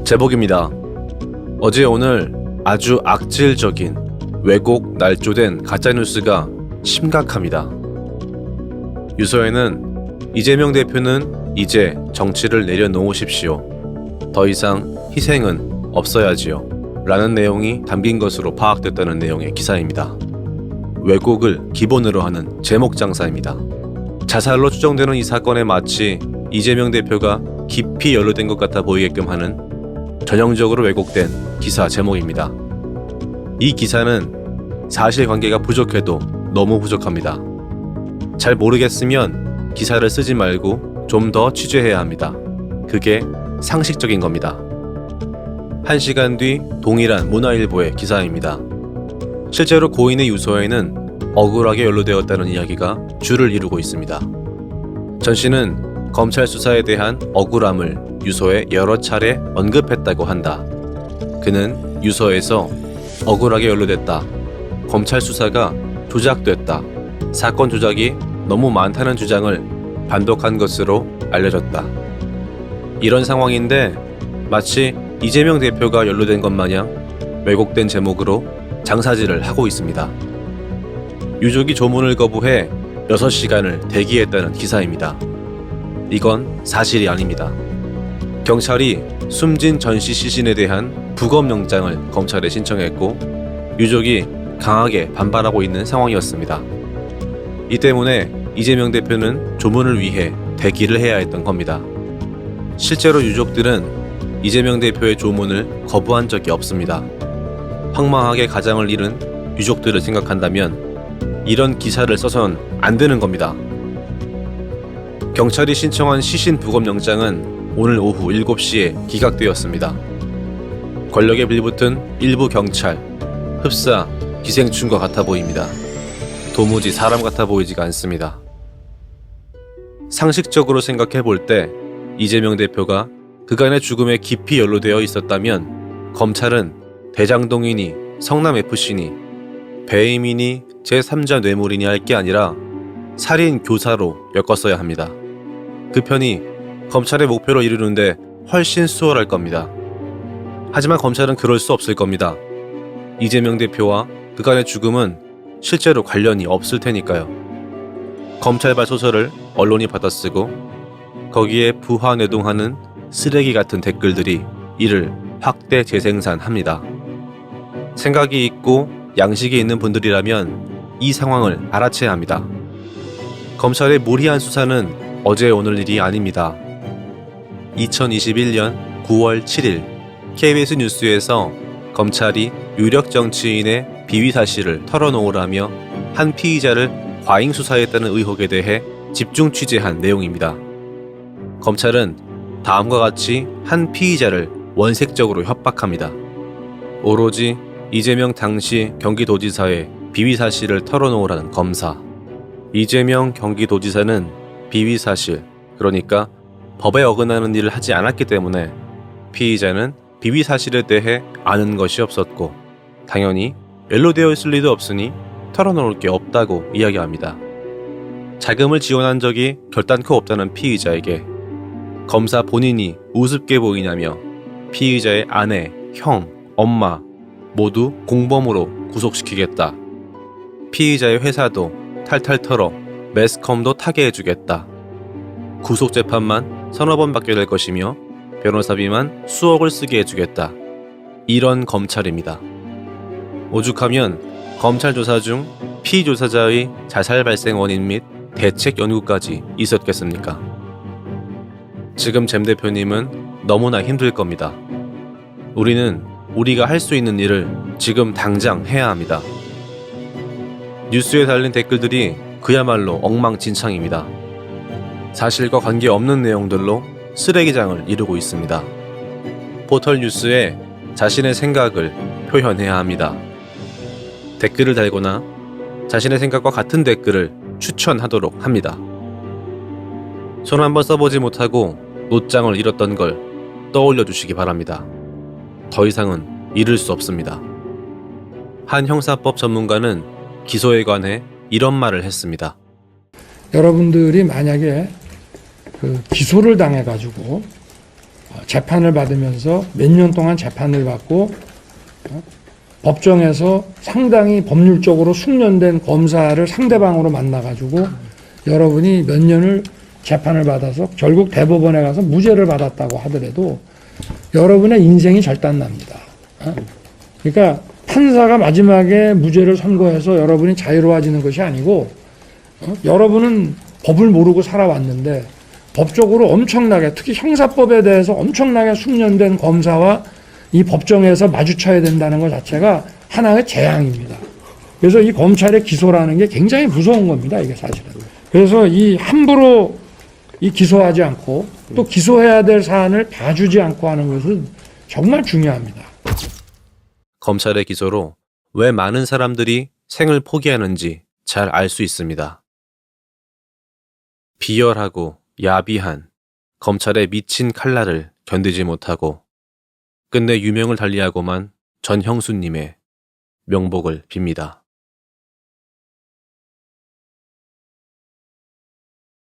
제복입니다. 어제 오늘 아주 악질적인 왜곡 날조된 가짜뉴스가 심각합니다. 유서에는 이재명 대표는 이제 정치를 내려놓으십시오. 더 이상 희생은 없어야지요. 라는 내용이 담긴 것으로 파악됐다는 내용의 기사입니다. 왜곡을 기본으로 하는 제목 장사입니다. 자살로 추정되는 이 사건에 마치 이재명 대표가 깊이 연루된 것 같아 보이게끔 하는 전형적으로 왜곡된 기사 제목입니다. 이 기사는 사실관계가 부족해도 너무 부족합니다. 잘 모르겠으면 기사를 쓰지 말고 좀 더 취재해야 합니다. 그게 상식적인 겁니다. 1시간 뒤 동일한 문화일보의 기사입니다. 실제로 고인의 유서에는 억울하게 연루되었다는 이야기가 줄을 이루고 있습니다. 전 씨는 검찰 수사에 대한 억울함을 유서에 여러 차례 언급했다고 한다. 그는 유서에서 억울하게 연루됐다. 검찰 수사가 조작됐다. 사건 조작이 너무 많다는 주장을 반복한 것으로 알려졌다. 이런 상황인데 마치 이재명 대표가 연루된 것 마냥 왜곡된 제목으로 장사질을 하고 있습니다. 유족이 조문을 거부해 6시간을 대기했다는 기사입니다. 이건 사실이 아닙니다. 경찰이 숨진 전씨 시신에 대한 부검영장을 검찰에 신청했고 유족이 강하게 반발하고 있는 상황이었습니다. 이 때문에 이재명 대표는 조문을 위해 대기를 해야 했던 겁니다. 실제로 유족들은 이재명 대표의 조문을 거부한 적이 없습니다. 황망하게 가장을 잃은 유족들을 생각한다면 이런 기사를 써선 안 되는 겁니다. 경찰이 신청한 시신 부검영장은 오늘 오후 7시에 기각되었습니다. 권력에 빌붙은 일부 경찰, 흡사, 기생충과 같아 보입니다. 도무지 사람 같아 보이지가 않습니다. 상식적으로 생각해 볼 때 이재명 대표가 그간의 죽음에 깊이 연루되어 있었다면 검찰은 대장동이니 성남FC니 배임이니 제3자 뇌물이니 할 게 아니라 살인 교사로 엮었어야 합니다. 그 편이 검찰의 목표로 이루는데 훨씬 수월할 겁니다. 하지만 검찰은 그럴 수 없을 겁니다. 이재명 대표와 그간의 죽음은 실제로 관련이 없을 테니까요. 검찰발 소설을 언론이 받아쓰고 거기에 부화뇌동하는 쓰레기 같은 댓글들이 이를 확대 재생산합니다. 생각이 있고 양식이 있는 분들이라면 이 상황을 알아채야 합니다. 검찰의 무리한 수사는 어제 오늘 일이 아닙니다. 2021년 9월 7일 KBS 뉴스에서 검찰이 유력 정치인의 비위 사실을 털어놓으라며 한 피의자를 과잉 수사했다는 의혹에 대해 집중 취재한 내용입니다. 검찰은 다음과 같이 한 피의자를 원색적으로 협박합니다. 오로지 이재명 당시 경기도지사의 비위 사실을 털어놓으라는 검사. 이재명 경기도지사는 비위 사실, 그러니까 법에 어긋나는 일을 하지 않았기 때문에 피의자는 비위 사실에 대해 아는 것이 없었고 당연히 연루되어 있을 리도 없으니 털어놓을 게 없다고 이야기합니다. 자금을 지원한 적이 결단코 없다는 피의자에게 검사 본인이 우습게 보이냐며 피의자의 아내, 형, 엄마 모두 공범으로 구속시키겠다. 피의자의 회사도 탈탈 털어 매스컴도 타게 해주겠다. 구속재판만 서너 번 받게 될 것이며 변호사비만 수억을 쓰게 해주겠다. 이런 검찰입니다. 오죽하면 검찰 조사 중 피조사자의 자살 발생 원인 및 대책 연구까지 있었겠습니까? 지금 잼 대표님은 너무나 힘들 겁니다. 우리는 우리가 할 수 있는 일을 지금 당장 해야 합니다. 뉴스에 달린 댓글들이 그야말로 엉망진창입니다. 사실과 관계없는 내용들로 쓰레기장을 이루고 있습니다. 포털 뉴스에 자신의 생각을 표현해야 합니다. 댓글을 달거나 자신의 생각과 같은 댓글을 추천하도록 합니다. 손 한번 써보지 못하고 노장을 잃었던 걸 떠올려 주시기 바랍니다. 더 이상은 잃을 수 없습니다. 한 형사법 전문가는 기소에 관해 이런 말을 했습니다. 여러분들이 만약에 기소를 당해가지고 재판을 받으면서 몇 년 동안 재판을 받고 법정에서 상당히 법률적으로 숙련된 검사를 상대방으로 만나가지고 여러분이 몇 년을 재판을 받아서 결국 대법원에 가서 무죄를 받았다고 하더라도 여러분의 인생이 절단납니다. 그러니까 판사가 마지막에 무죄를 선고해서 여러분이 자유로워지는 것이 아니고 여러분은 법을 모르고 살아왔는데 법적으로 엄청나게, 특히 형사법에 대해서 엄청나게 숙련된 검사와 이 법정에서 마주쳐야 된다는 것 자체가 하나의 재앙입니다. 그래서 이 검찰의 기소라는 게 굉장히 무서운 겁니다, 이게 사실은. 그래서 이 함부로 이 기소하지 않고 또 기소해야 될 사안을 봐주지 않고 하는 것은 정말 중요합니다. 검찰의 기소로 왜 많은 사람들이 생을 포기하는지 잘 알 수 있습니다. 비열하고 야비한 검찰의 미친 칼날을 견디지 못하고 끝내 유명을 달리하고만 전 형수님의 명복을 빕니다.